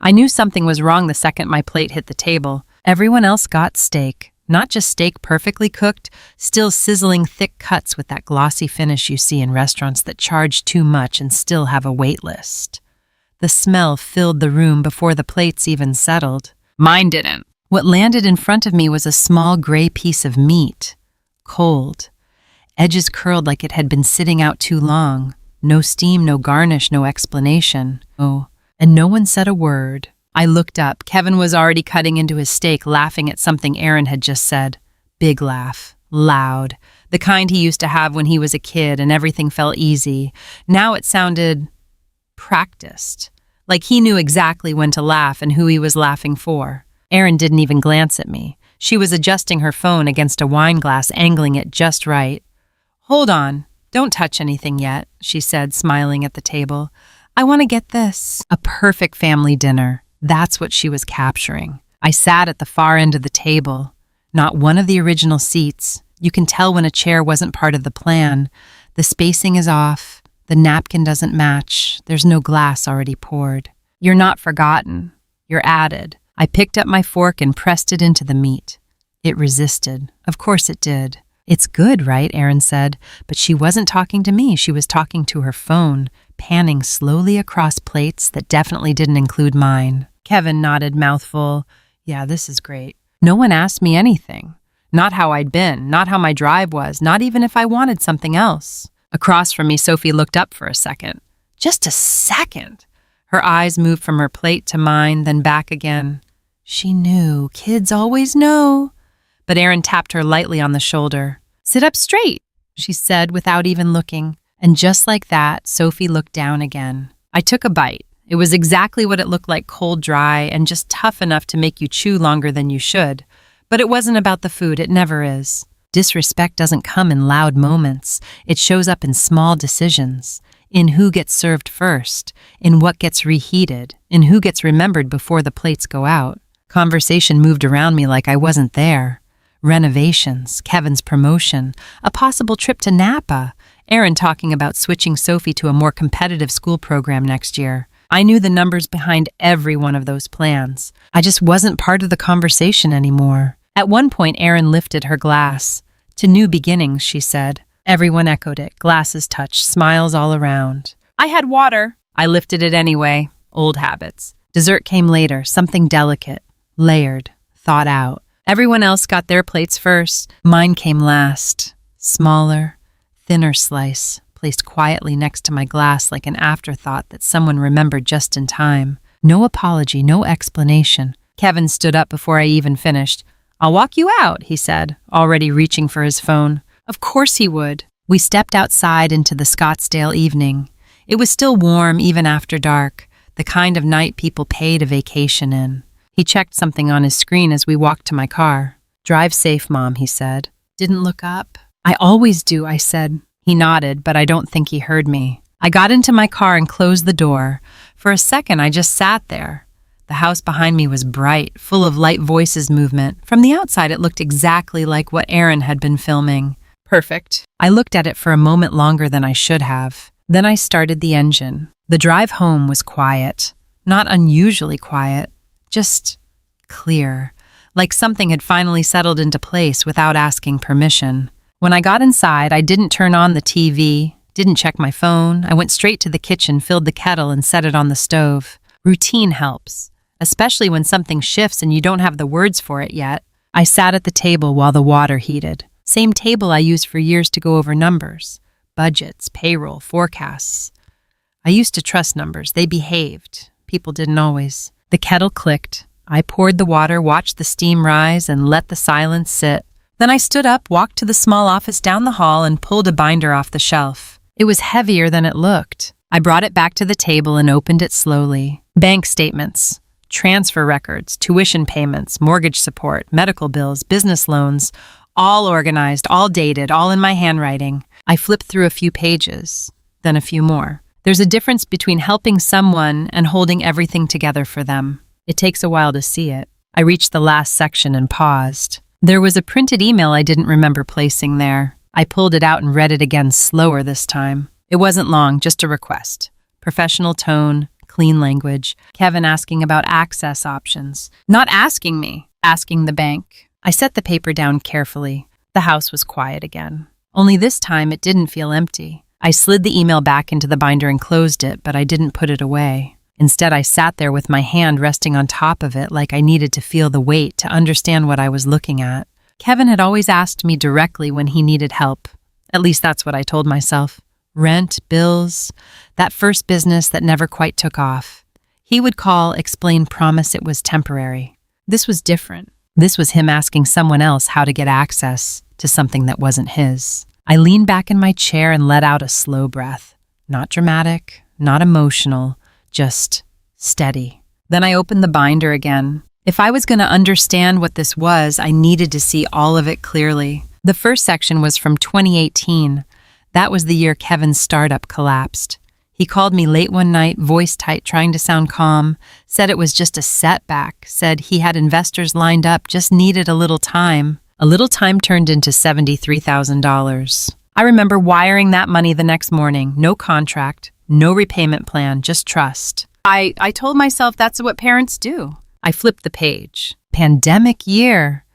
I knew something was wrong the second my plate hit the table. Everyone else got steak. Not just steak perfectly cooked, still sizzling thick cuts with that glossy finish you see in restaurants that charge too much and still have a wait list. The smell filled the room before the plates even settled. Mine didn't. What landed in front of me was a small gray piece of meat. Cold. Edges curled like it had been sitting out too long. No steam, no garnish, no explanation. Oh, and no one said a word. I looked up. Kevin was already cutting into his steak, laughing at something Aaron had just said. Big laugh. Loud. The kind he used to have when he was a kid and everything felt easy. Now it sounded practiced. Like he knew exactly when to laugh and who he was laughing for. Erin didn't even glance at me. She was adjusting her phone against a wine glass, angling it just right. "Hold on. Don't touch anything yet," she said, smiling at the table. "I want to get this." A perfect family dinner. That's what she was capturing. I sat at the far end of the table. Not one of the original seats. You can tell when a chair wasn't part of the plan. The spacing is off. The napkin doesn't match. There's no glass already poured. You're not forgotten. You're added. I picked up my fork and pressed it into the meat. It resisted. Of course it did. "It's good, right?" Erin said. But she wasn't talking to me. She was talking to her phone, panning slowly across plates that definitely didn't include mine. Kevin nodded, mouthful. "Yeah, this is great." No one asked me anything. Not how I'd been, not how my drive was, not even if I wanted something else. Across from me, Sophie looked up for a second. Just a second. Her eyes moved from her plate to mine, then back again. She knew. Kids always know. But Erin tapped her lightly on the shoulder. "Sit up straight," she said without even looking. And just like that, Sophie looked down again. I took a bite. It was exactly what it looked like, cold, dry, and just tough enough to make you chew longer than you should. But it wasn't about the food. It never is. Disrespect doesn't come in loud moments. It shows up in small decisions, in who gets served first, in what gets reheated, in who gets remembered before the plates go out. Conversation moved around me like I wasn't there. Renovations, Kevin's promotion, a possible trip to Napa, Erin talking about switching Sophie to a more competitive school program next year. I knew the numbers behind every one of those plans. I just wasn't part of the conversation anymore. At one point, Erin lifted her glass. "To new beginnings," she said. Everyone echoed it. Glasses touched, smiles all around. I had water. I lifted it anyway. Old habits. Dessert came later, something delicate, layered, thought out. Everyone else got their plates first. Mine came last. Smaller, thinner slice, placed quietly next to my glass like an afterthought that someone remembered just in time. No apology, no explanation. Kevin stood up before I even finished. "I'll walk you out," he said, already reaching for his phone. Of course he would. We stepped outside into the Scottsdale evening. It was still warm even after dark, the kind of night people pay to vacation in. He checked something on his screen as we walked to my car. "Drive safe, Mom," he said. Didn't look up. "I always do," I said. He nodded, but I don't think he heard me. I got into my car and closed the door. For a second, I just sat there. The house behind me was bright, full of light voices movement. From the outside, it looked exactly like what Erin had been filming. Perfect. I looked at it for a moment longer than I should have. Then I started the engine. The drive home was quiet. Not unusually quiet. Just clear. Like something had finally settled into place without asking permission. When I got inside, I didn't turn on the TV, didn't check my phone. I went straight to the kitchen, filled the kettle, and set it on the stove. Routine helps, especially when something shifts and you don't have the words for it yet. I sat at the table while the water heated. Same table I used for years to go over numbers, budgets, payroll, forecasts. I used to trust numbers. They behaved. People didn't always. The kettle clicked. I poured the water, watched the steam rise, and let the silence sit. Then I stood up, walked to the small office down the hall, and pulled a binder off the shelf. It was heavier than it looked. I brought it back to the table and opened it slowly. Bank statements, transfer records, tuition payments, mortgage support, medical bills, business loans, all organized, all dated, all in my handwriting. I flipped through a few pages, then a few more. There's a difference between helping someone and holding everything together for them. It takes a while to see it. I reached the last section and paused. There was a printed email I didn't remember placing there. I pulled it out and read it again, slower this time. It wasn't long, just a request. Professional tone, clean language. Kevin asking about access options. Not asking me, asking the bank. I set the paper down carefully. The house was quiet again. Only this time it didn't feel empty. I slid the email back into the binder and closed it, but I didn't put it away. Instead, I sat there with my hand resting on top of it like I needed to feel the weight to understand what I was looking at. Kevin had always asked me directly when he needed help. At least that's what I told myself. Rent, bills, that first business that never quite took off. He would call, explain, promise it was temporary. This was different. This was him asking someone else how to get access to something that wasn't his. I leaned back in my chair and let out a slow breath. Not dramatic, not emotional, just steady. Then I opened the binder again. If I was going to understand what this was, I needed to see all of it clearly. The first section was from 2018. That was the year Kevin's startup collapsed. He called me late one night, voice tight, trying to sound calm, said it was just a setback, said he had investors lined up, just needed a little time. A little time turned into $73,000. I remember wiring that money the next morning. No contract, no repayment plan, just trust. I told myself that's what parents do. I flipped the page. Pandemic year.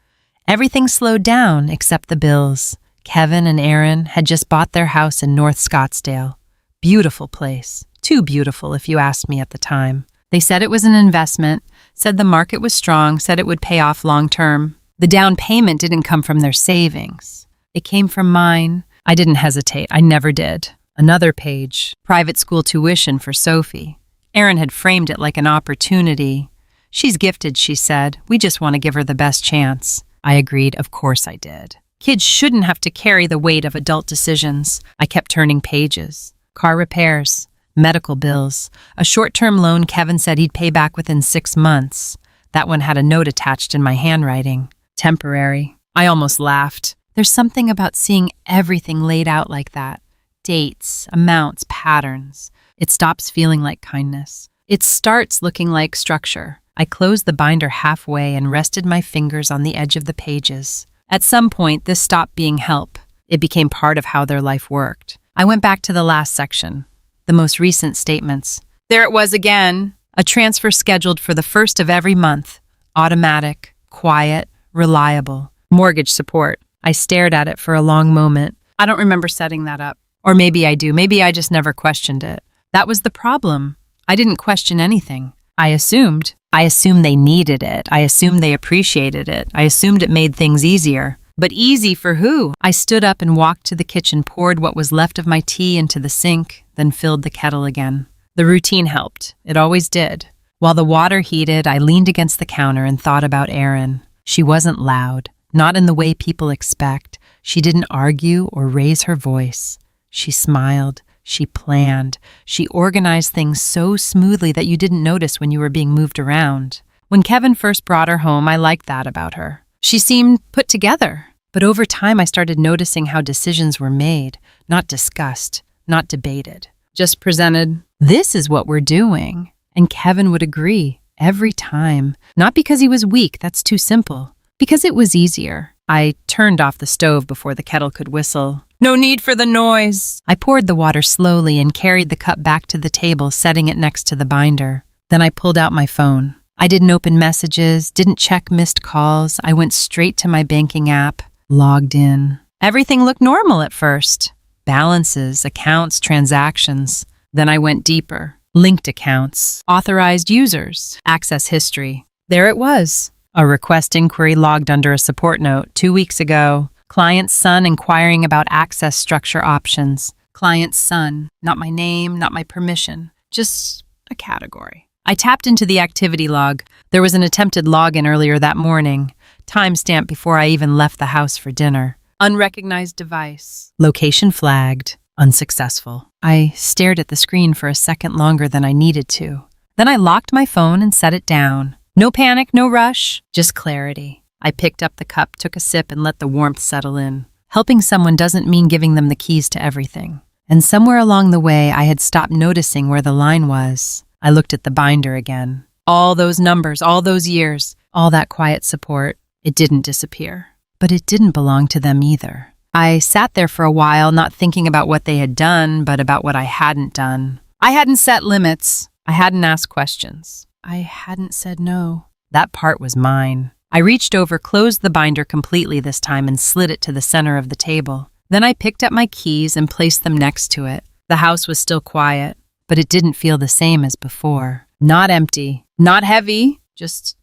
Everything slowed down except the bills. Kevin and Aaron had just bought their house in North Scottsdale. Beautiful place. Too beautiful, if you asked me at the time. They said it was an investment, said the market was strong, said it would pay off long term. The down payment didn't come from their savings. It came from mine. I didn't hesitate. I never did. Another page. Private school tuition for Sophie. Aaron had framed it like an opportunity. She's gifted, she said. We just want to give her the best chance. I agreed. Of course I did. Kids shouldn't have to carry the weight of adult decisions. I kept turning pages. Car repairs, medical bills, a short-term loan Kevin said he'd pay back within 6 months. That one had a note attached in my handwriting. Temporary. I almost laughed. There's something about seeing everything laid out like that. Dates, amounts, patterns. It stops feeling like kindness. It starts looking like structure. I closed the binder halfway and rested my fingers on the edge of the pages. At some point, this stopped being help. It became part of how their life worked. I went back to the last section, the most recent statements. There it was again, a transfer scheduled for the first of every month. Automatic, quiet, reliable. Mortgage support. I stared at it for a long moment. I don't remember setting that up. Or maybe I do. Maybe I just never questioned it. That was the problem. I didn't question anything. I assumed. I assumed they needed it. I assumed they appreciated it. I assumed it made things easier. But easy for who? I stood up and walked to the kitchen, poured what was left of my tea into the sink, then filled the kettle again. The routine helped. It always did. While the water heated, I leaned against the counter and thought about Erin. She wasn't loud, not in the way people expect. She didn't argue or raise her voice. She smiled. She planned. She organized things so smoothly that you didn't notice when you were being moved around. When Kevin first brought her home, I liked that about her. She seemed put together. But over time, I started noticing how decisions were made, not discussed, not debated, just presented. This is what we're doing. And Kevin would agree every time. Not because he was weak, that's too simple. Because it was easier. I turned off the stove before the kettle could whistle. No need for the noise. I poured the water slowly and carried the cup back to the table, setting it next to the binder. Then I pulled out my phone. I didn't open messages, didn't check missed calls. I went straight to my banking app, logged in. Everything looked normal at first. Balances, accounts, transactions. Then I went deeper. Linked accounts, authorized users, access history. There it was. A request inquiry logged under a support note 2 weeks ago. Client's son inquiring about access structure options. Client's son, not my name, not my permission, just a category. I tapped into the activity log. There was an attempted login earlier that morning, timestamp before I even left the house for dinner. Unrecognized device. Location flagged. Unsuccessful. I stared at the screen for a second longer than I needed to. Then I locked my phone and set it down. No panic, no rush, just clarity. I picked up the cup, took a sip, and let the warmth settle in. Helping someone doesn't mean giving them the keys to everything. And somewhere along the way, I had stopped noticing where the line was. I looked at the binder again. All those numbers, all those years, all that quiet support. It didn't disappear. But it didn't belong to them either. I sat there for a while, not thinking about what they had done, but about what I hadn't done. I hadn't set limits. I hadn't asked questions. I hadn't said no. That part was mine. I reached over, closed the binder completely this time, and slid it to the center of the table. Then I picked up my keys and placed them next to it. The house was still quiet, but it didn't feel the same as before. Not empty, not heavy, just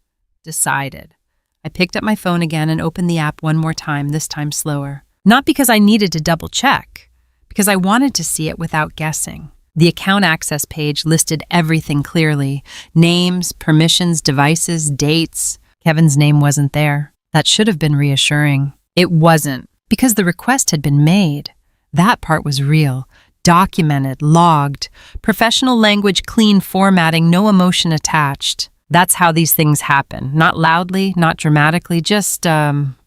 decided. I picked up my phone again and opened the app one more time, this time slower. Not because I needed to double check, because I wanted to see it without guessing. The account access page listed everything clearly: names, permissions, devices, dates. Kevin's name wasn't there. That should have been reassuring. It wasn't, because the request had been made. That part was real, documented, logged, professional language, clean formatting, no emotion attached. That's how these things happen. Not loudly, not dramatically, just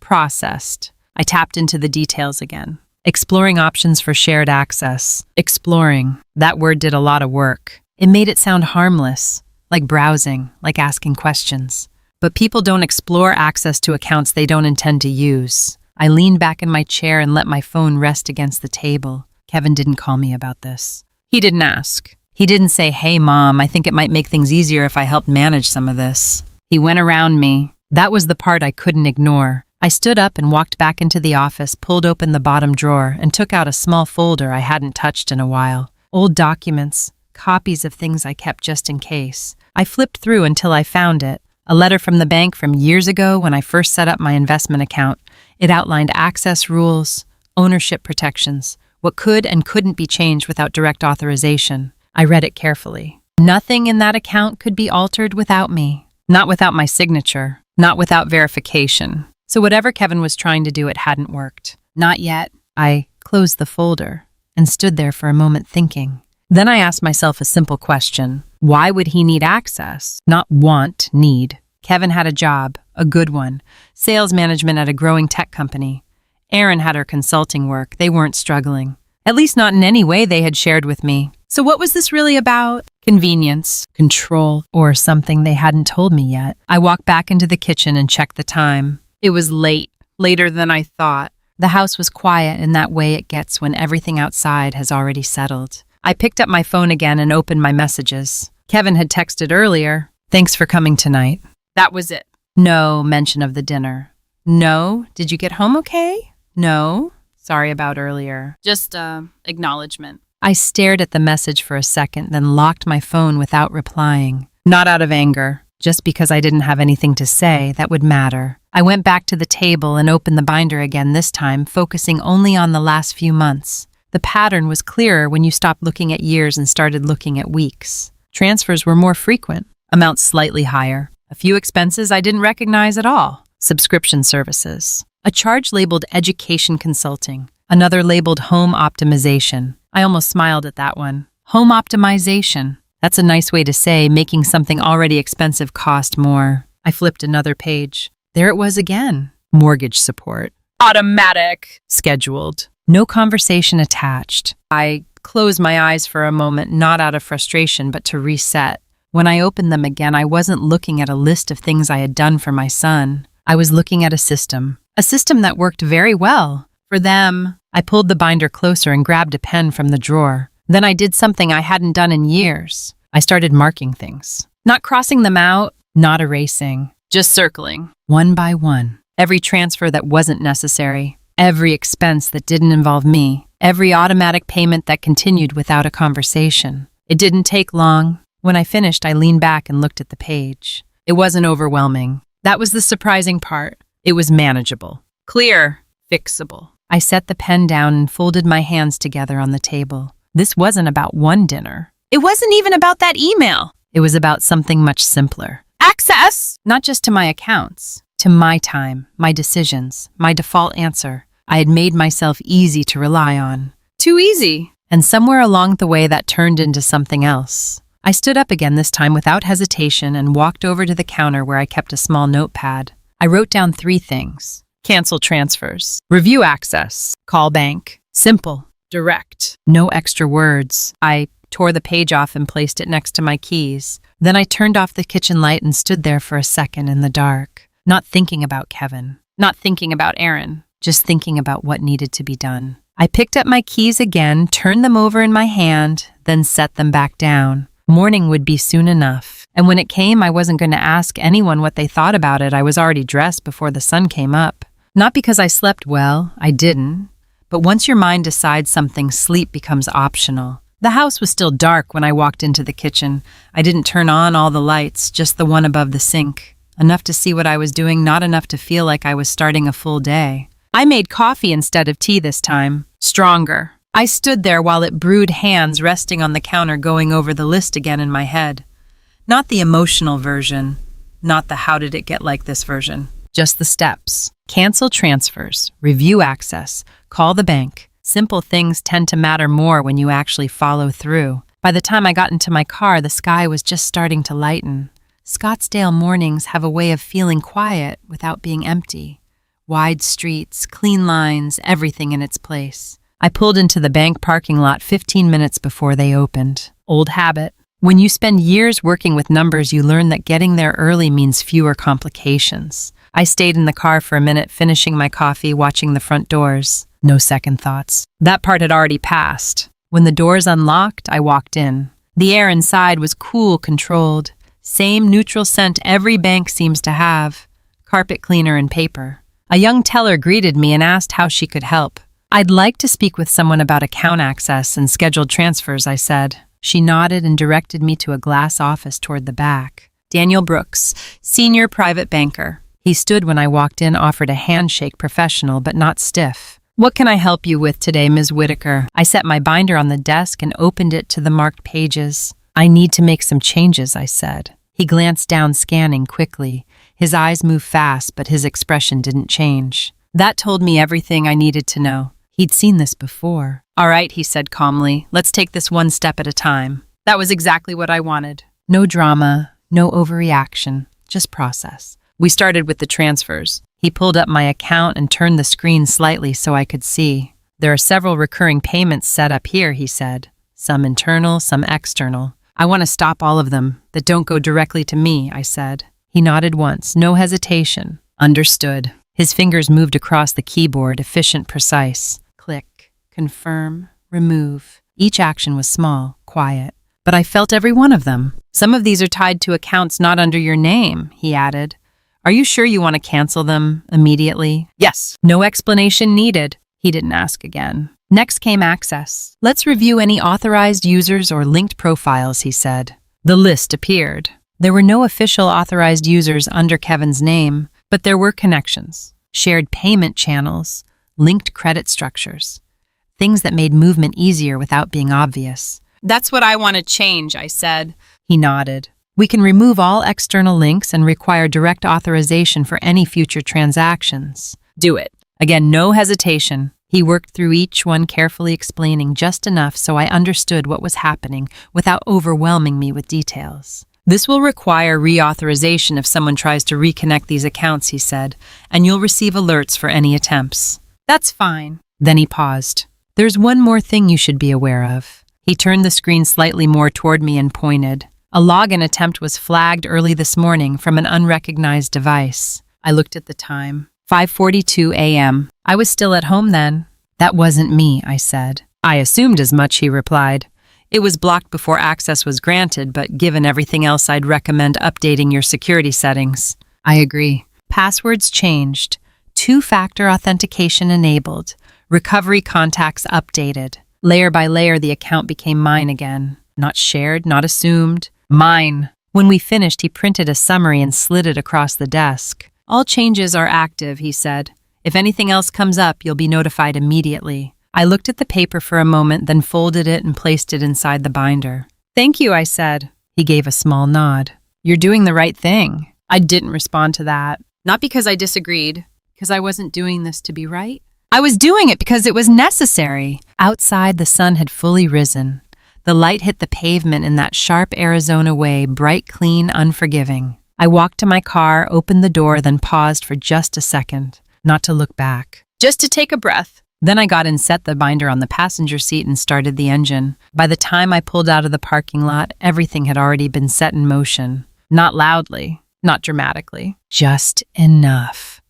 processed. I tapped into the details again. Exploring options for shared access. Exploring. That word did a lot of work. It made it sound harmless, like browsing, like asking questions. But people don't explore access to accounts they don't intend to use. I leaned back in my chair and let my phone rest against the table. Kevin didn't call me about this. He didn't ask. He didn't say, "Hey, Mom, I think it might make things easier if I helped manage some of this." He went around me. That was the part I couldn't ignore. I stood up and walked back into the office, pulled open the bottom drawer, and took out a small folder I hadn't touched in a while. Old documents, copies of things I kept just in case. I flipped through until I found it. A letter from the bank from years ago when I first set up my investment account. It outlined access rules, ownership protections, what could and couldn't be changed without direct authorization. I read it carefully. Nothing in that account could be altered without me. Not without my signature. Not without verification. So whatever Kevin was trying to do, it hadn't worked. Not yet. I closed the folder and stood there for a moment thinking. Then I asked myself a simple question. Why would he need access? Not want, need. Kevin had a job, a good one. Sales management at a growing tech company. Erin had her consulting work. They weren't struggling. At least not in any way they had shared with me. So what was this really about? Convenience, control, or something they hadn't told me yet. I walked back into the kitchen and checked the time. It was late, later than I thought. The house was quiet in that way it gets when everything outside has already settled. I picked up my phone again and opened my messages. Kevin had texted earlier, "Thanks for coming tonight." That was it. No mention of the dinner. No, "Did you get home okay?" No, "Sorry about earlier." Just, acknowledgement. I stared at the message for a second, then locked my phone without replying. Not out of anger, just because I didn't have anything to say that would matter. I went back to the table and opened the binder again, this time focusing only on the last few months. The pattern was clearer when you stopped looking at years and started looking at weeks. Transfers were more frequent, amounts slightly higher. A few expenses I didn't recognize at all. Subscription services. A charge labeled education consulting. Another labeled home optimization. I almost smiled at that one. Home optimization. That's a nice way to say making something already expensive cost more. I flipped another page. There it was again. Mortgage support. Automatic. Scheduled. No conversation attached. I closed my eyes for a moment, not out of frustration, but to reset. When I opened them again, I wasn't looking at a list of things I had done for my son. I was looking at a system that worked very well. For them, I pulled the binder closer and grabbed a pen from the drawer. Then I did something I hadn't done in years. I started marking things. Not crossing them out, not erasing, just circling, one by one. Every transfer that wasn't necessary, every expense that didn't involve me, every automatic payment that continued without a conversation. It didn't take long. When I finished, I leaned back and looked at the page. It wasn't overwhelming. That was the surprising part. It was manageable, clear, fixable. I set the pen down and folded my hands together on the table. This wasn't about one dinner. It wasn't even about that email. It was about something much simpler. Access! Not just to my accounts, to my time, my decisions, my default answer. I had made myself easy to rely on. Too easy. And somewhere along the way that turned into something else. I stood up again, this time without hesitation, and walked over to the counter where I kept a small notepad. I wrote down 3 things. Cancel transfers. Review access. Call bank. Simple. Direct. No extra words. I tore the page off and placed it next to my keys. Then I turned off the kitchen light and stood there for a second in the dark, not thinking about Kevin, not thinking about Erin, just thinking about what needed to be done. I picked up my keys again, turned them over in my hand, then set them back down. Morning would be soon enough, and when it came, I wasn't going to ask anyone what they thought about it. I was already dressed before the sun came up. Not because I slept well, I didn't. But once your mind decides something, sleep becomes optional. The house was still dark when I walked into the kitchen. I didn't turn on all the lights, just the one above the sink. Enough to see what I was doing, not enough to feel like I was starting a full day. I made coffee instead of tea this time. Stronger. I stood there while it brewed, hands resting on the counter, going over the list again in my head. Not the emotional version, not the how did it get like this version. Just the steps. Cancel transfers, review access, call the bank. Simple things tend to matter more when you actually follow through. By the time I got into my car, the sky was just starting to lighten. Scottsdale mornings have a way of feeling quiet without being empty. Wide streets, clean lines, everything in its place. I pulled into the bank parking lot 15 minutes before they opened. Old habit. When you spend years working with numbers, you learn that getting there early means fewer complications. I stayed in the car for a minute, finishing my coffee, watching the front doors. No second thoughts. That part had already passed. When the doors unlocked, I walked in. The air inside was cool, controlled. Same neutral scent every bank seems to have. Carpet cleaner and paper. A young teller greeted me and asked how she could help. I'd like to speak with someone about account access and scheduled transfers, I said. She nodded and directed me to a glass office toward the back. Daniel Brooks, senior private banker. He stood when I walked in, offered a handshake, professional but not stiff. What can I help you with today, Ms. Whitaker? I set my binder on the desk and opened it to the marked pages. I need to make some changes, I said. He glanced down, scanning quickly. His eyes moved fast, but his expression didn't change. That told me everything I needed to know. He'd seen this before. All right, he said calmly. Let's take this one step at a time. That was exactly what I wanted. No drama, no overreaction, just process. We started with the transfers. He pulled up my account and turned the screen slightly so I could see. There are several recurring payments set up here, he said. Some internal, some external. I want to stop all of them that don't go directly to me, I said. He nodded once, no hesitation. Understood. His fingers moved across the keyboard, efficient, precise. Click, confirm, remove. Each action was small, quiet. But I felt every one of them. Some of these are tied to accounts not under your name, he added. Are you sure you want to cancel them immediately? Yes. No explanation needed. He didn't ask again. Next came access. Let's review any authorized users or linked profiles, he said. The list appeared. There were no official authorized users under Kevin's name, but there were connections, shared payment channels, linked credit structures, things that made movement easier without being obvious. That's what I want to change, I said. He nodded. We can remove all external links and require direct authorization for any future transactions. Do it. Again, no hesitation. He worked through each one, carefully explaining just enough so I understood what was happening without overwhelming me with details. This will require reauthorization if someone tries to reconnect these accounts, he said, and you'll receive alerts for any attempts. That's fine. Then he paused. There's one more thing you should be aware of. He turned the screen slightly more toward me and pointed. A login attempt was flagged early this morning from an unrecognized device. I looked at the time. 5:42 a.m. I was still at home then. That wasn't me, I said. I assumed as much, he replied. It was blocked before access was granted, but given everything else, I'd recommend updating your security settings. I agree. Passwords changed. Two-factor authentication enabled. Recovery contacts updated. Layer by layer, the account became mine again. Not shared, not assumed. Mine. When we finished, he printed a summary and slid it across the desk. All changes are active, he said. If anything else comes up, you'll be notified immediately. I looked at the paper for a moment, then folded it and placed it inside the binder. Thank you, I said. He gave a small nod. You're doing the right thing. I didn't respond to that. Not because I disagreed, because I wasn't doing this to be right. I was doing it because it was necessary. Outside, the sun had fully risen. The light hit the pavement in that sharp Arizona way, bright, clean, unforgiving. I walked to my car, opened the door, then paused for just a second, not to look back, just to take a breath. Then I got in, set the binder on the passenger seat, and started the engine. By the time I pulled out of the parking lot, everything had already been set in motion. Not loudly, not dramatically, just enough.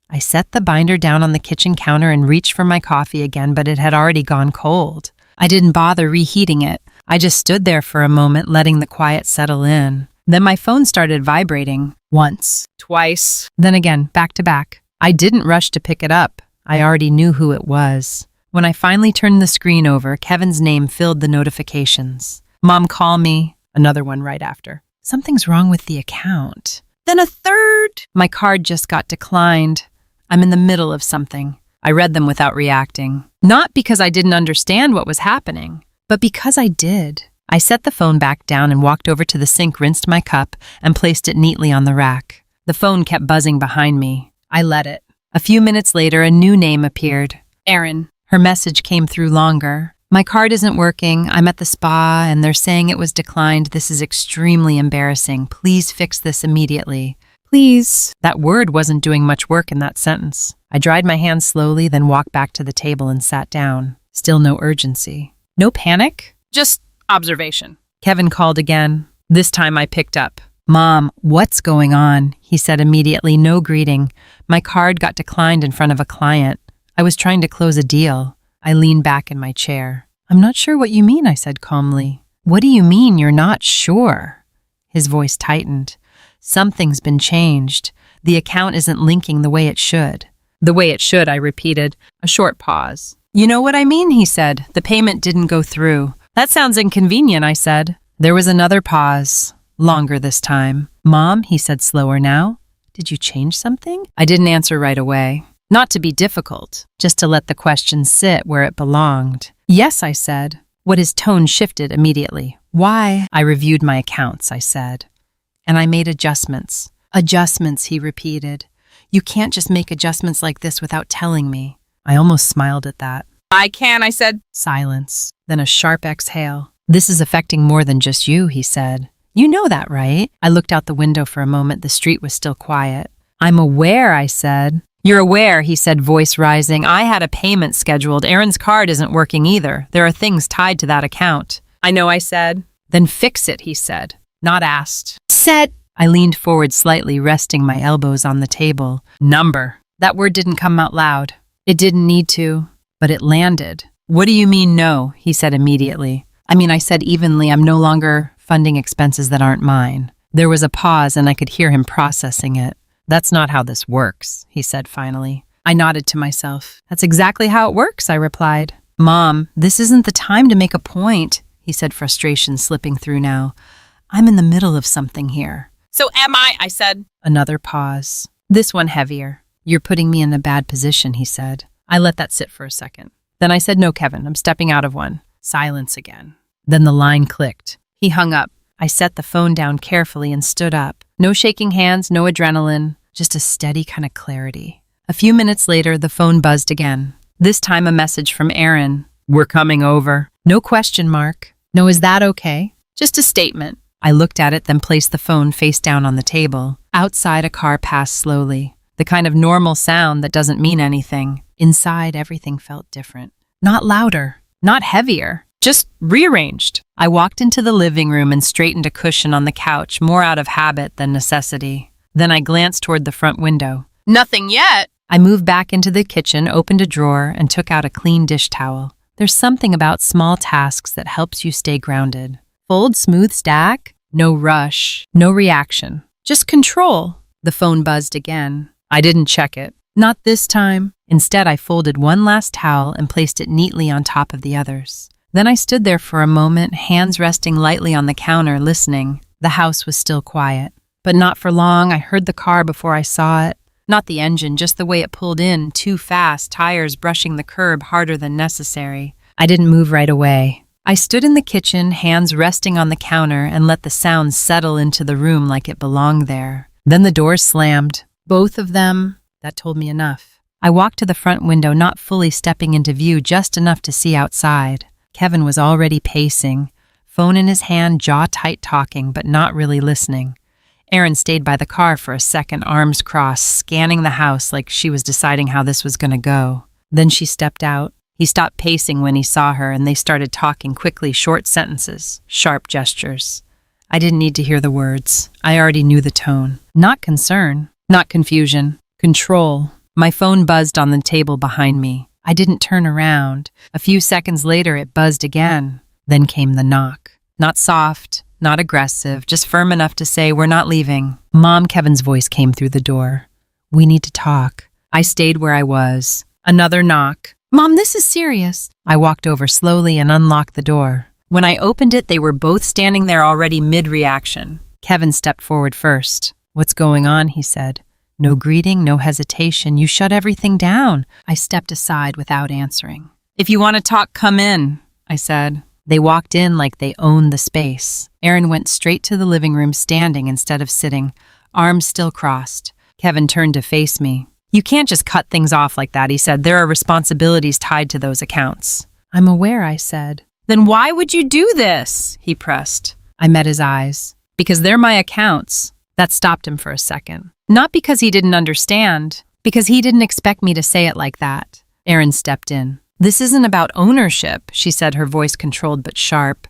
I set the binder down on the kitchen counter and reached for my coffee again, but it had already gone cold. I didn't bother reheating it. I just stood there for a moment, letting the quiet settle in. Then my phone started vibrating. Once, twice, then again, back to back. I didn't rush to pick it up. I already knew who it was. When I finally turned the screen over, Kevin's name filled the notifications. Mom, call me. Another one right after. Something's wrong with the account. Then a third. My card just got declined. I'm in the middle of something. I read them without reacting. Not because I didn't understand what was happening, but because I did. I set the phone back down and walked over to the sink, rinsed my cup, and placed it neatly on the rack. The phone kept buzzing behind me. I let it. A few minutes later, a new name appeared. Erin. Her message came through longer. My card isn't working. I'm at the spa and they're saying it was declined. This is extremely embarrassing. Please fix this immediately. Please. That word wasn't doing much work in that sentence. I dried my hands slowly, then walked back to the table and sat down. Still no urgency. No panic? Just observation. Kevin called again. This time I picked up. Mom, what's going on? He said immediately, no greeting. My card got declined in front of a client. I was trying to close a deal. I leaned back in my chair. I'm not sure what you mean, I said calmly. What do you mean you're not sure? His voice tightened. Something's been changed. The account isn't linking the way it should. The way it should, I repeated. A short pause. You know what I mean, he said. The payment didn't go through. That sounds inconvenient, I said. There was another pause. Longer this time. Mom, he said slower now. Did you change something? I didn't answer right away. Not to be difficult, just to let the question sit where it belonged. Yes, I said. What his tone shifted immediately. Why? I reviewed my accounts, I said. And I made adjustments. Adjustments, he repeated. You can't just make adjustments like this without telling me. I almost smiled at that. I can, I said. Silence. Then a sharp exhale. This is affecting more than just you, he said. You know that, right? I looked out the window for a moment. The street was still quiet. I'm aware, I said. You're aware, he said, voice rising. I had a payment scheduled. Erin's card isn't working either. There are things tied to that account. I know, I said. Then fix it, he said. Not asked. Said. I leaned forward slightly, resting my elbows on the table. Number. That word didn't come out loud. It didn't need to, but it landed. What do you mean no? He said immediately. I said evenly, I'm no longer funding expenses that aren't mine. There was a pause and I could hear him processing it. That's not how this works, he said finally. I nodded to myself. That's exactly how it works, I replied. Mom, this isn't the time to make a point, he said, frustration slipping through now. I'm in the middle of something here. So am I said. Another pause. This one heavier. You're putting me in a bad position, he said. I let that sit for a second. Then I said, no, Kevin, I'm stepping out of one. Silence again. Then the line clicked. He hung up. I set the phone down carefully and stood up. No shaking hands, no adrenaline, just a steady kind of clarity. A few minutes later, the phone buzzed again. This time a message from Erin. We're coming over. No question mark. No, is that okay? Just a statement. I looked at it, then placed the phone face down on the table. Outside, a car passed slowly. The kind of normal sound that doesn't mean anything. Inside, everything felt different. Not louder, not heavier, just rearranged. I walked into the living room and straightened a cushion on the couch, more out of habit than necessity. Then I glanced toward the front window. Nothing yet. I moved back into the kitchen, opened a drawer, and took out a clean dish towel. There's something about small tasks that helps you stay grounded. Fold, smooth, stack. No rush, no reaction. Just control. The phone buzzed again. I didn't check it. Not this time. Instead, I folded one last towel and placed it neatly on top of the others. Then I stood there for a moment, hands resting lightly on the counter, listening. The house was still quiet. But not for long. I heard the car before I saw it. Not the engine, just the way it pulled in, too fast, tires brushing the curb harder than necessary. I didn't move right away. I stood in the kitchen, hands resting on the counter, and let the sound settle into the room like it belonged there. Then the doors slammed. Both of them. That told me enough. I walked to the front window, not fully stepping into view, just enough to see outside. Kevin was already pacing, phone in his hand, jaw tight talking, but not really listening. Erin stayed by the car for a second, arms crossed, scanning the house like she was deciding how this was going to go. Then she stepped out. He stopped pacing when he saw her, and they started talking quickly, short sentences, sharp gestures. I didn't need to hear the words. I already knew the tone. Not concern, not confusion, control. My phone buzzed on the table behind me. I didn't turn around. A few seconds later, it buzzed again. Then came the knock. Not soft, not aggressive, just firm enough to say, "We're not leaving." Mom, Kevin's voice came through the door. "We need to talk." I stayed where I was. Another knock. "Mom, this is serious." I walked over slowly and unlocked the door. When I opened it, they were both standing there already mid-reaction. Kevin stepped forward first. "What's going on?" he said. No greeting, no hesitation. "You shut everything down." I stepped aside without answering. "If you want to talk, come in," I said. They walked in like they owned the space. Aaron went straight to the living room, standing instead of sitting, arms still crossed. Kevin turned to face me. "You can't just cut things off like that," he said. "There are responsibilities tied to those accounts." "I'm aware," I said. "Then why would you do this?" he pressed. I met his eyes. "Because they're my accounts." That stopped him for a second. Not because he didn't understand, because he didn't expect me to say it like that. Aaron stepped in. "This isn't about ownership," she said, her voice controlled but sharp.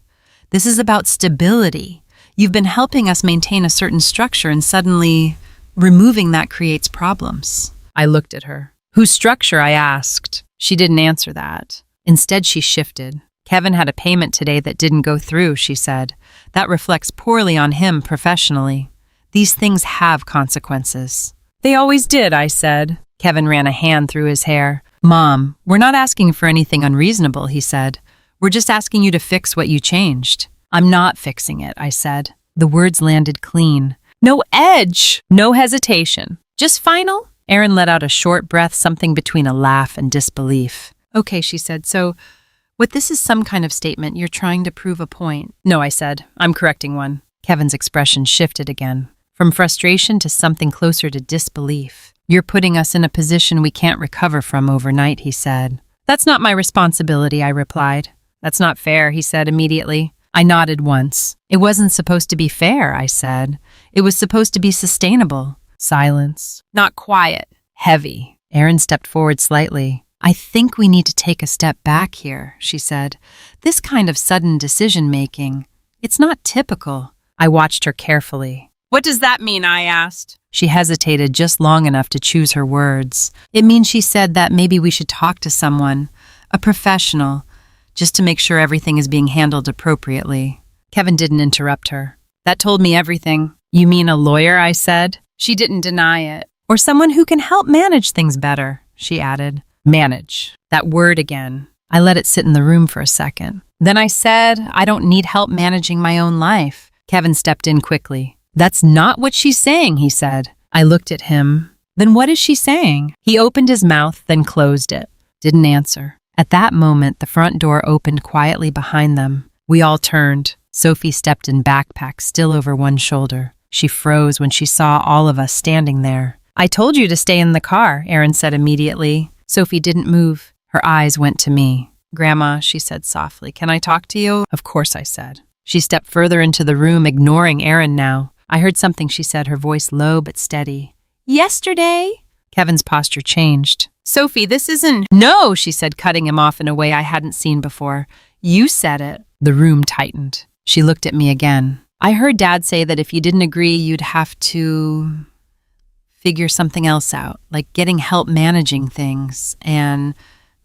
"This is about stability. You've been helping us maintain a certain structure, and suddenly removing that creates problems." I looked at her. "Whose structure?" I asked. She didn't answer that. Instead, she shifted. "Kevin had a payment today that didn't go through," she said. "That reflects poorly on him professionally. These things have consequences." "They always did," I said. Kevin ran a hand through his hair. "Mom, we're not asking for anything unreasonable," he said. "We're just asking you to fix what you changed." "I'm not fixing it," I said. The words landed clean. No edge, no hesitation. "Just final?" Aaron let out a short breath, something between a laugh and disbelief. "Okay," she said. "So, what this is some kind of statement? You're trying to prove a point?" "No," I said. "I'm correcting one." Kevin's expression shifted again, from frustration to something closer to disbelief. "You're putting us in a position we can't recover from overnight," he said. "That's not my responsibility," I replied. "That's not fair," he said immediately. I nodded once. "It wasn't supposed to be fair," I said. "It was supposed to be sustainable." Silence. Not quiet. Heavy. Aaron stepped forward slightly. "I think we need to take a step back here," she said. "This kind of sudden decision-making, it's not typical." I watched her carefully. "What does that mean?" I asked. She hesitated just long enough to choose her words. "It means," she said, "that maybe we should talk to someone, a professional, just to make sure everything is being handled appropriately." Kevin didn't interrupt her. "That told me everything." "You mean a lawyer?" I said. She didn't deny it. "Or someone who can help manage things better," she added. Manage. That word again. I let it sit in the room for a second. Then I said, "I don't need help managing my own life." Kevin stepped in quickly. "That's not what she's saying," he said. I looked at him. "Then what is she saying?" He opened his mouth, then closed it. Didn't answer. At that moment, the front door opened quietly behind them. We all turned. Sophie stepped in, backpack still over one shoulder. She froze when she saw all of us standing there. "I told you to stay in the car," Aaron said immediately. Sophie didn't move. Her eyes went to me. "Grandma," she said softly, "can I talk to you?" "Of course," I said. She stepped further into the room, ignoring Aaron now. I heard something she said, her voice low but steady. "Yesterday?" Kevin's posture changed. "Sophie, this isn't—" "No," she said, cutting him off in a way I hadn't seen before. "You said it." The room tightened. She looked at me again. "I heard Dad say that if you didn't agree, you'd have to figure something else out, like getting help managing things and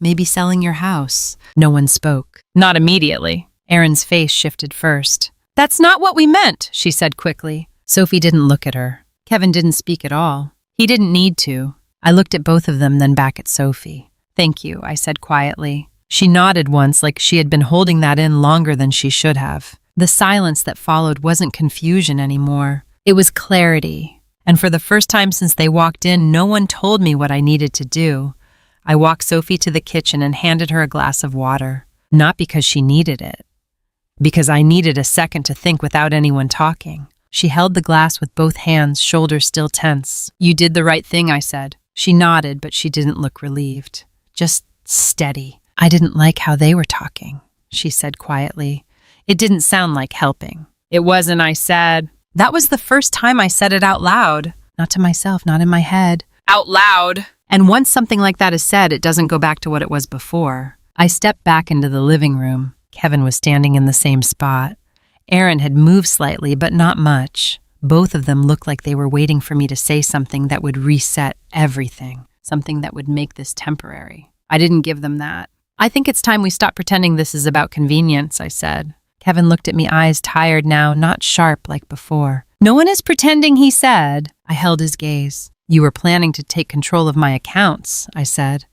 maybe selling your house." No one spoke. Not immediately. Aaron's face shifted first. "That's not what we meant," she said quickly. Sophie didn't look at her. Kevin didn't speak at all. He didn't need to. I looked at both of them, then back at Sophie. "Thank you," I said quietly. She nodded once, like she had been holding that in longer than she should have. The silence that followed wasn't confusion anymore. It was clarity. And for the first time since they walked in, no one told me what I needed to do. I walked Sophie to the kitchen and handed her a glass of water. Not because she needed it. Because I needed a second to think without anyone talking. She held the glass with both hands, shoulders still tense. "You did the right thing," I said. She nodded, but she didn't look relieved. Just steady. "I didn't like how they were talking," she said quietly. "It didn't sound like helping." "It wasn't," I said. That was the first time I said it out loud. Not to myself, not in my head. Out loud. And once something like that is said, it doesn't go back to what it was before. I stepped back into the living room. Kevin was standing in the same spot. Aaron had moved slightly, but not much. Both of them looked like they were waiting for me to say something that would reset everything, something that would make this temporary. I didn't give them that. I think it's time we stop pretending this is about convenience, I said. Kevin looked at me, eyes tired now, not sharp like before. No one is pretending, he said. I held his gaze. You were planning to take control of my accounts, I said.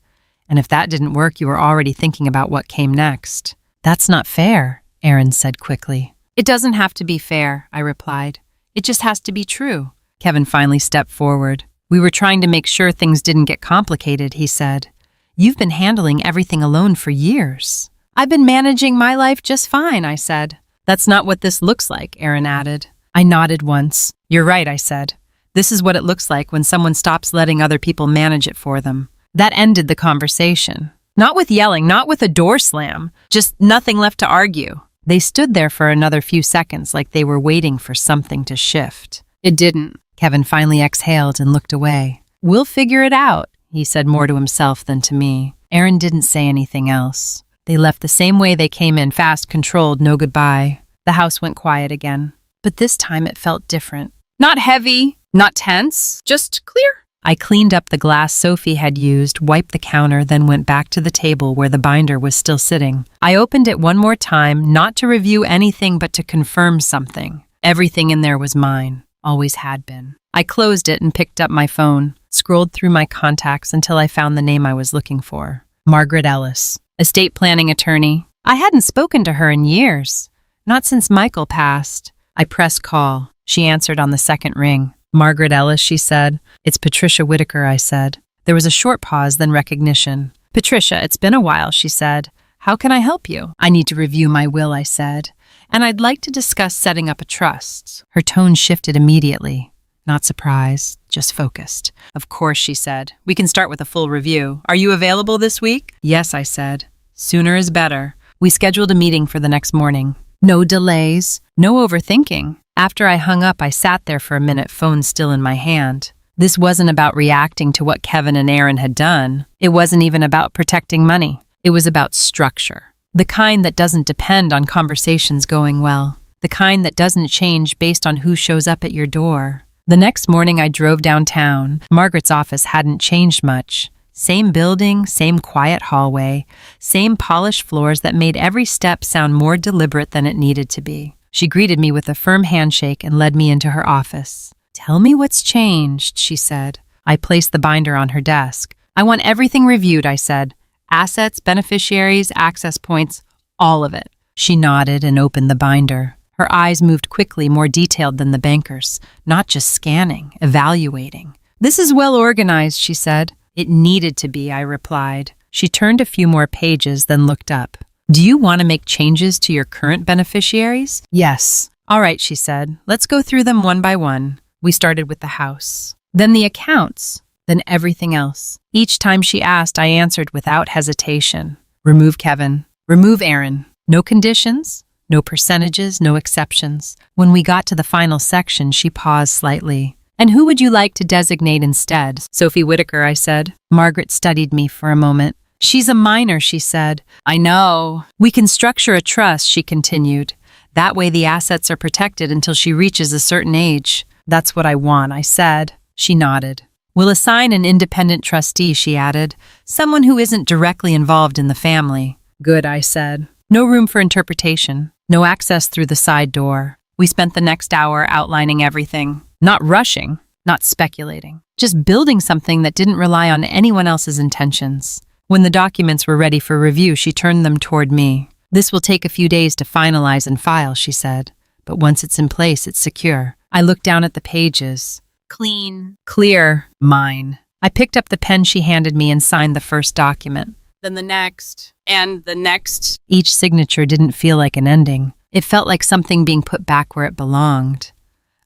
And if that didn't work, you were already thinking about what came next. That's not fair, Aaron said quickly. It doesn't have to be fair, I replied. It just has to be true. Kevin finally stepped forward. We were trying to make sure things didn't get complicated, he said. You've been handling everything alone for years. I've been managing my life just fine, I said. That's not what this looks like, Aaron added. I nodded once. You're right, I said. This is what it looks like when someone stops letting other people manage it for them. That ended the conversation. Not with yelling, not with a door slam, just nothing left to argue. They stood there for another few seconds like they were waiting for something to shift. It didn't. Kevin finally exhaled and looked away. We'll figure it out, he said more to himself than to me. Aaron didn't say anything else. They left the same way they came in, fast, controlled, no goodbye. The house went quiet again. But this time it felt different. Not heavy, not tense, just clear. I cleaned up the glass Sophie had used, wiped the counter, then went back to the table where the binder was still sitting. I opened it one more time, not to review anything but to confirm something. Everything in there was mine, always had been. I closed it and picked up my phone, scrolled through my contacts until I found the name I was looking for. Margaret Ellis, estate planning attorney. I hadn't spoken to her in years, not since Michael passed. I pressed call. She answered on the second ring. Margaret Ellis, she said. It's Patricia Whitaker, I said. There was a short pause, then recognition. Patricia, it's been a while, she said. How can I help you? I need to review my will, I said. And I'd like to discuss setting up a trust. Her tone shifted immediately. Not surprised, just focused. Of course, she said. We can start with a full review. Are you available this week? Yes, I said. Sooner is better. We scheduled a meeting for the next morning. No delays, no overthinking. After I hung up, I sat there for a minute, phone still in my hand. This wasn't about reacting to what Kevin and Aaron had done. It wasn't even about protecting money. It was about structure. The kind that doesn't depend on conversations going well. The kind that doesn't change based on who shows up at your door. The next morning I drove downtown. Margaret's office hadn't changed much. Same building, same quiet hallway, same polished floors that made every step sound more deliberate than it needed to be. She greeted me with a firm handshake and led me into her office. Tell me what's changed, she said. I placed the binder on her desk. I want everything reviewed, I said. Assets, beneficiaries, access points, all of it. She nodded and opened the binder. Her eyes moved quickly, more detailed than the banker's, not just scanning, evaluating. This is well organized, she said. It needed to be, I replied. She turned a few more pages, then looked up. Do you want to make changes to your current beneficiaries? Yes. All right, she said. Let's go through them one by one. We started with the house, then the accounts, then everything else. Each time she asked, I answered without hesitation. Remove Kevin. Remove Aaron. No conditions, no percentages, no exceptions. When we got to the final section, she paused slightly. And who would you like to designate instead? Sophie Whitaker, I said. Margaret studied me for a moment. She's a minor, she said. I know. We can structure a trust, she continued. That way the assets are protected until she reaches a certain age. That's what I want, I said. She nodded. We'll assign an independent trustee, she added. Someone who isn't directly involved in the family. Good, I said. No room for interpretation. No access through the side door. We spent the next hour outlining everything. Not rushing, not speculating. Just building something that didn't rely on anyone else's intentions. When the documents were ready for review, she turned them toward me. This will take a few days to finalize and file, she said. But once it's in place, it's secure. I looked down at the pages. Clean, clear, mine. I picked up the pen she handed me and signed the first document. Then the next, and the next. Each signature didn't feel like an ending. It felt like something being put back where it belonged.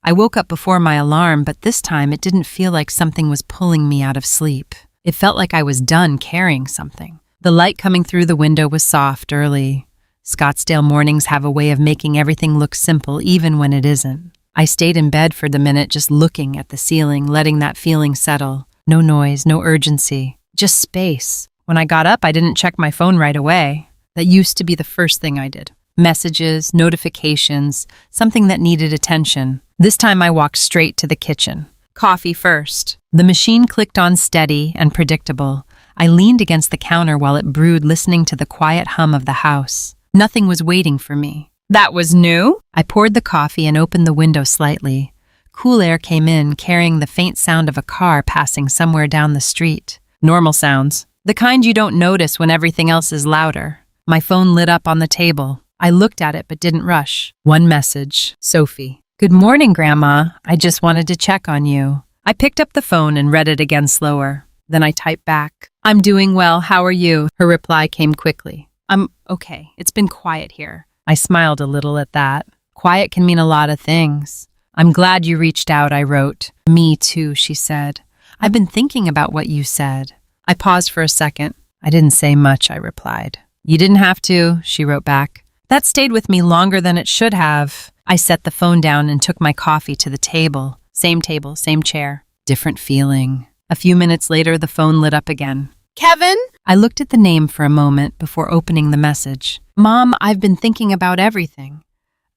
I woke up before my alarm, but this time it didn't feel like something was pulling me out of sleep. It felt like I was done carrying something. The light coming through the window was soft, early. Scottsdale mornings have a way of making everything look simple, even when it isn't. I stayed in bed for the minute, just looking at the ceiling, letting that feeling settle. No noise, no urgency, just space. When I got up, I didn't check my phone right away. That used to be the first thing I did. Messages, notifications, something that needed attention. This time I walked straight to the kitchen. Coffee first. The machine clicked on steady and predictable. I leaned against the counter while it brewed, listening to the quiet hum of the house. Nothing was waiting for me. That was new? I poured the coffee and opened the window slightly. Cool air came in, carrying the faint sound of a car passing somewhere down the street. Normal sounds. The kind you don't notice when everything else is louder. My phone lit up on the table. I looked at it but didn't rush. One message. Sophie. Good morning, Grandma. I just wanted to check on you. I picked up the phone and read it again slower. Then I typed back. I'm doing well. How are you? Her reply came quickly. I'm okay. It's been quiet here. I smiled a little at that. Quiet can mean a lot of things. I'm glad you reached out, I wrote. Me too, she said. I've been thinking about what you said. I paused for a second. I didn't say much, I replied. You didn't have to, she wrote back. That stayed with me longer than it should have. I set the phone down and took my coffee to the table. Same chair. Different feeling. A few minutes later, the phone lit up again. Kevin? I looked at the name for a moment before opening the message. Mom, I've been thinking about everything.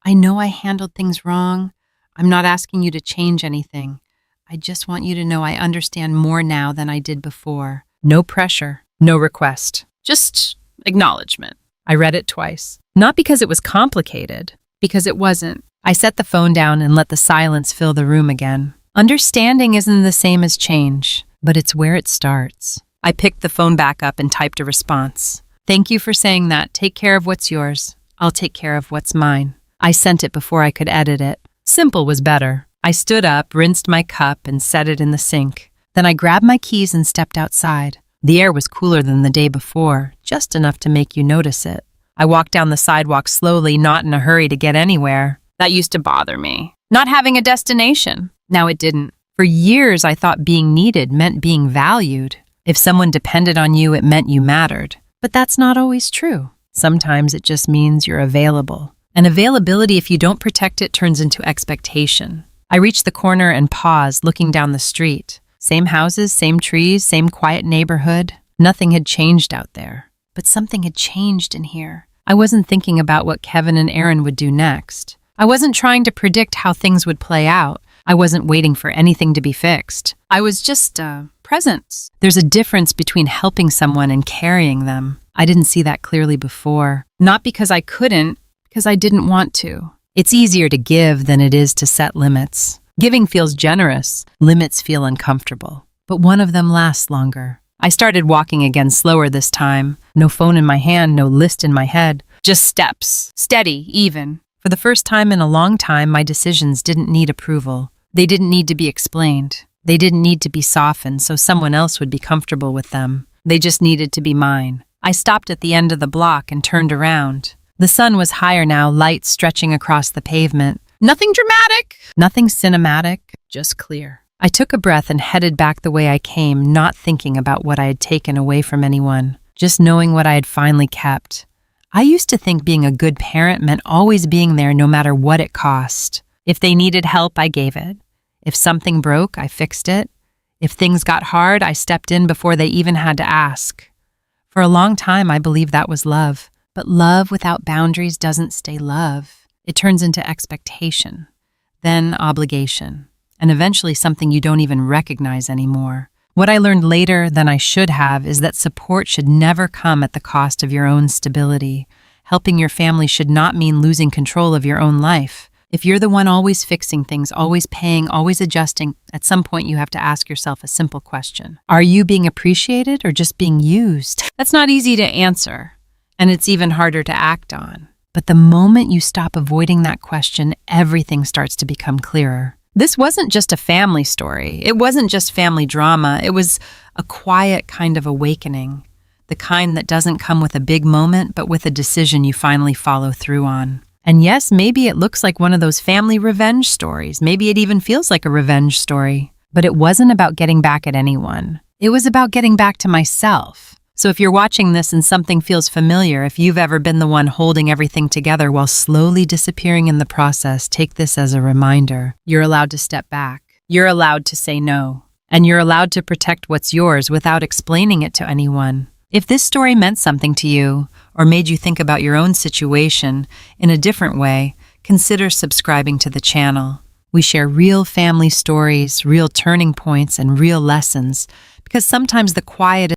I know I handled things wrong. I'm not asking you to change anything. I just want you to know I understand more now than I did before. No pressure, no request, just acknowledgement. I read it twice. Not because it was complicated, because it wasn't. I set the phone down and let the silence fill the room again. Understanding isn't the same as change, but it's where it starts. I picked the phone back up and typed a response. Thank you for saying that. Take care of what's yours. I'll take care of what's mine. I sent it before I could edit it. Simple was better. I stood up, rinsed my cup, and set it in the sink. Then I grabbed my keys and stepped outside. The air was cooler than the day before, just enough to make you notice it. I walked down the sidewalk slowly, not in a hurry to get anywhere. That used to bother me. Not having a destination. Now it didn't. For years, I thought being needed meant being valued. If someone depended on you, it meant you mattered. But that's not always true. Sometimes it just means you're available. And availability, if you don't protect it, turns into expectation. I reached the corner and paused, looking down the street. Same houses, same trees, same quiet neighborhood. Nothing had changed out there. But something had changed in here. I wasn't thinking about what Kevin and Aaron would do next. I wasn't trying to predict how things would play out. I wasn't waiting for anything to be fixed. I was just, present. There's a difference between helping someone and carrying them. I didn't see that clearly before. Not because I couldn't, because I didn't want to. It's easier to give than it is to set limits. Giving feels generous. Limits feel uncomfortable. But one of them lasts longer. I started walking again, slower this time. No phone in my hand, no list in my head. Just steps. Steady, even. For the first time in a long time, my decisions didn't need approval. They didn't need to be explained. They didn't need to be softened so someone else would be comfortable with them. They just needed to be mine. I stopped at the end of the block and turned around. The sun was higher now, light stretching across the pavement. Nothing dramatic, nothing cinematic, just clear. I took a breath and headed back the way I came, not thinking about what I had taken away from anyone, just knowing what I had finally kept. I used to think being a good parent meant always being there no matter what it cost. If they needed help, I gave it. If something broke, I fixed it. If things got hard, I stepped in before they even had to ask. For a long time, I believed that was love. But love without boundaries doesn't stay love. It turns into expectation, then obligation, and eventually something you don't even recognize anymore. What I learned later than I should have is that support should never come at the cost of your own stability. Helping your family should not mean losing control of your own life. If you're the one always fixing things, always paying, always adjusting, at some point you have to ask yourself a simple question. Are you being appreciated or just being used? That's not easy to answer, and it's even harder to act on. But the moment you stop avoiding that question, everything starts to become clearer. This wasn't just a family story. It wasn't just family drama. It was a quiet kind of awakening, the kind that doesn't come with a big moment, but with a decision you finally follow through on. And yes, maybe it looks like one of those family revenge stories. Maybe it even feels like a revenge story. But it wasn't about getting back at anyone. It was about getting back to myself. So if you're watching this and something feels familiar, if you've ever been the one holding everything together while slowly disappearing in the process, take this as a reminder. You're allowed to step back. You're allowed to say no. And you're allowed to protect what's yours without explaining it to anyone. If this story meant something to you, or made you think about your own situation in a different way, consider subscribing to the channel. We share real family stories, real turning points, and real lessons, because sometimes the quiet